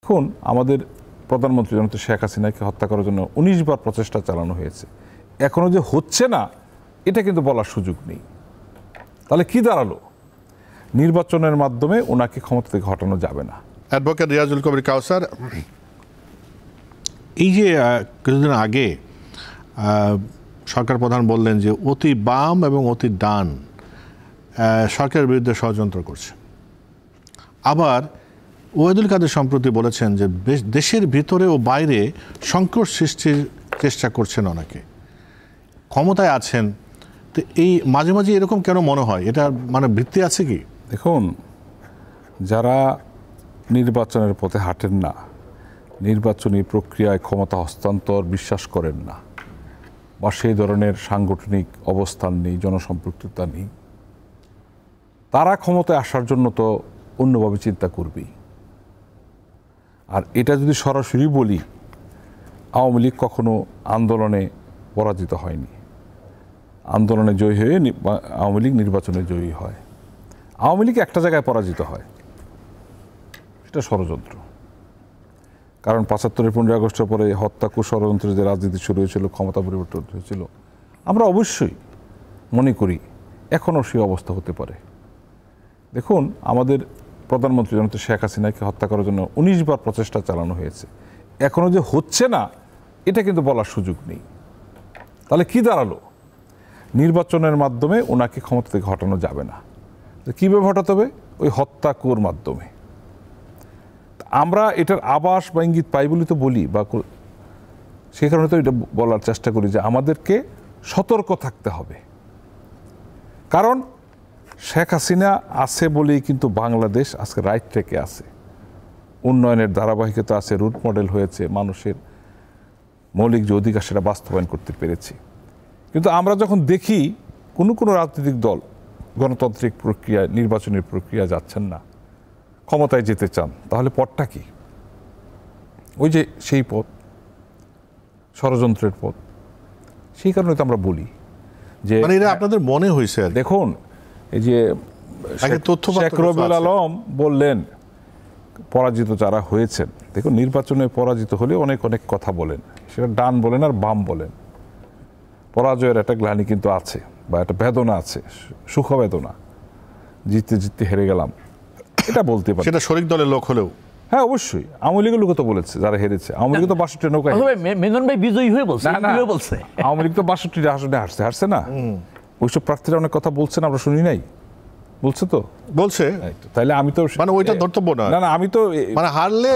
দেখুন, আমাদের প্রধানমন্ত্রী জনতা শেখ হাসিনাকে হত্যা করার জন্য 19 বার প্রচেষ্টা চালানো হয়েছে, এখনো যে হচ্ছে না এটা কিন্তু বলার সুযোগ নেই। তাহলে কি দাঁড়ালো? নির্বাচনের মাধ্যমে ওনাকে ক্ষমতা থেকে হটানো যাবে না। অ্যাডভোকেট রিয়াজুল কবির কাউসার, এই যে কিছুদিন আগে সরকার প্রধান বললেন যে অতি বাম এবং অতি ডান সরকারের বিরুদ্ধে ষড়যন্ত্র করছে, আবার ওয়াহিদুল কাদের সম্প্রতি বলেছেন যে দেশের ভিতরে ও বাইরে সংকট সৃষ্টির চেষ্টা করছেন অনেকে, ক্ষমতায় আছেন। তো এই মাঝে মাঝে এরকম কেন মনে হয়? এটা মানে ভিত্তি আছে কি? দেখুন, যারা নির্বাচনের পথে হাঁটেন না, নির্বাচনী প্রক্রিয়ায় ক্ষমতা হস্তান্তর বিশ্বাস করেন না, বা সেই ধরনের সাংগঠনিক অবস্থান নেই, জনসম্পৃক্ততা নেই, তারা ক্ষমতায় আসার জন্য তো অন্যভাবে চিন্তা করবেই। আর এটা যদি সরাসরি বলি, আওয়ামী লীগ কখনো আন্দোলনে পরাজিত হয়নি। আন্দোলনে জয়ী হয়ে আওয়ামী লীগ নির্বাচনে জয়ী হয়। আওয়ামী লীগ একটা জায়গায় পরাজিত হয়, সেটা ষড়যন্ত্র। কারণ ৭৫-এর 15 আগস্টের পরে হত্যা ষড়যন্ত্রের যে রাজনীতি শুরু হয়েছিল, ক্ষমতা পরিবর্তন হয়েছিল, আমরা অবশ্যই মনে করি এখনও সেই অবস্থা হতে পারে। দেখুন, আমাদের প্রধানমন্ত্রী জনতা শেখ হাসিনাকে হত্যা করার জন্য 19 বার প্রচেষ্টা চালানো হয়েছে, এখনো যে হচ্ছে না এটা কিন্তু বলার সুযোগ নেই। তাহলে কি দাঁড়ালো? নির্বাচনের মাধ্যমে ওনাকে ক্ষমতা থেকে হটানো যাবে না। কীভাবে হটাতে হবে? ওই হত্যার মাধ্যমে। আমরা এটার আভাস বা ইঙ্গিত পাই বলে তো বলি, বা সেই কারণে তো এটা বলার চেষ্টা করি যে আমাদেরকে সতর্ক থাকতে হবে। কারণ শেখ হাসিনা আছে বলেই কিন্তু বাংলাদেশ আজকে রাইট ট্র্যাকে আছে, উন্নয়নের ধারাবাহিকতা আছে, রুট মডেল হয়েছে, মানুষের মৌলিক যে অধিকার সেটা বাস্তবায়ন করতে পেরেছি। কিন্তু আমরা যখন দেখি কোনো রাজনৈতিক দল গণতান্ত্রিক প্রক্রিয়ায়, নির্বাচনের প্রক্রিয়া যাচ্ছেন না, ক্ষমতায় যেতে চান, তাহলে পথটা কি? ওই যে সেই পথ, ষড়যন্ত্রের পথ। সেই কারণে তো আমরা বলি যে এটা আপনাদের মনে হয়েছে। দেখুন, এই যে শেখ রবিউল আলম বললেন পরাজিত যারা হয়েছেন, দেখুন নির্বাচনে পরাজিত হলে অনেক কথা বলেন, সেটা ডান বলেন আর বাম বলেন, পরাজয়ের একটা গ্লানি কিন্তু আছে, বা একটা বেদনা আছে, সুখ বেদনা, জিততে হেরে গেলাম, এটা বলতে পারে। সেটা শরিক দলের লোক হলেও, হ্যাঁ অবশ্যই আওয়ামী লীগের লোক তো বলেছে যারা হেরেছে। আওয়ামী লীগ তো 62 নৌকায়, মেনন ভাই বিজয়ী হয়ে বলছে, আওয়ামী লীগ তো 62 আসনে হারছে না। ওইসব প্রার্থীরা অনেক কথা বলছেন, আমরা শুনি নাই, বলছে তো, বলছে। তাইলে আমি তো মানে ওইটা ধর্তব্য না, না আমি তো মানে হারলে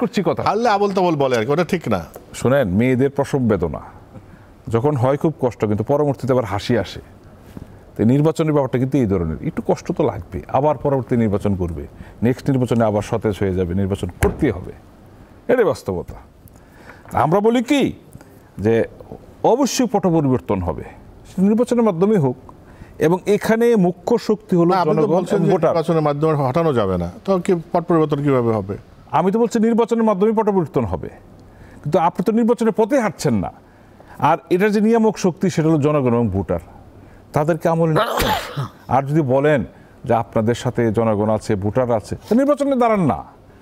করছি কথা, হারলে আবল তাবল বলে আর কি, ওটা ঠিক না। শোনেন, মেয়েদের প্রসব বেদনা যখন হয় খুব কষ্ট, কিন্তু পরবর্তীতে আবার হাসি আসে। তো নির্বাচনের ব্যাপারটা কিন্তু এই ধরনের, একটু কষ্ট তো লাগবে, আবার পরবর্তী নির্বাচন করবে, নেক্সট নির্বাচনে আবার সতেজ হয়ে যাবে, নির্বাচন করতেই হবে, এটাই বাস্তবতা। আমরা বলি কি যে অবশ্যই পট পরিবর্তন হবে, নির্বাচনের মাধ্যমে হোক, এবং এখানে মুখ্য শক্তি হলো জনগণ। নির্বাচনের মাধ্যমে হটানো যাবে না, তো কি পট পরিবর্তন কিভাবে হবে? আমি তো বলছি নির্বাচনের মাধ্যমে পট পরিবর্তন হবে, কিন্তু আপনি তো নির্বাচনের পথে হাঁটছেন না। আর এটার যে নিয়ামক শক্তি সেটা হলো জনগণ এবং ভোটার, তাদেরকে আমলে নিচ্ছেন। আর যদি বলেন যে আপনাদের সাথে জনগণ আছে, ভোটার আছে, নির্বাচনে দাঁড়ান না,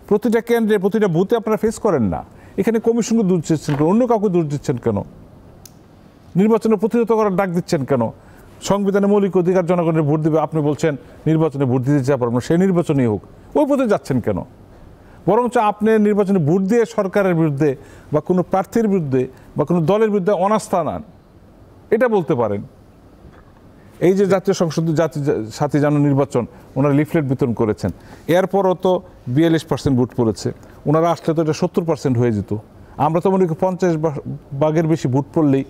প্রতিটা কেন্দ্রে প্রতিটা বুথে আপনারা ফেস করেন না। এখানে কমিশনকে দূর দিচ্ছেন কেন? অন্য কাউকে দূর দিচ্ছেন কেন? নির্বাচনে প্রতিহত করার ডাক দিচ্ছেন কেন? সংবিধানে মৌলিক অধিকার জনগণের ভোট দিবে, আপনি বলছেন নির্বাচনে ভোট দিতে যা পারবেন সেই নির্বাচনেই হোক, ওই পথে যাচ্ছেন কেন? বরঞ্চ আপনি নির্বাচনে ভোট দিয়ে সরকারের বিরুদ্ধে বা কোনো প্রার্থীর বিরুদ্ধে বা কোনো দলের বিরুদ্ধে অনাস্থা আনান, এটা বলতে পারেন। এই যে জাতীয় সংসদের সাথী জানুয়ারি নির্বাচন, ওনারা লিফলেট বিতরণ করেছেন, এরপরও তো 42% ভোট পড়েছে, ওনারা আসলে তো এটা 70% হয়ে যেত। আমরা তো মনে করি 50 ভাগের বেশি ভোট পড়লেই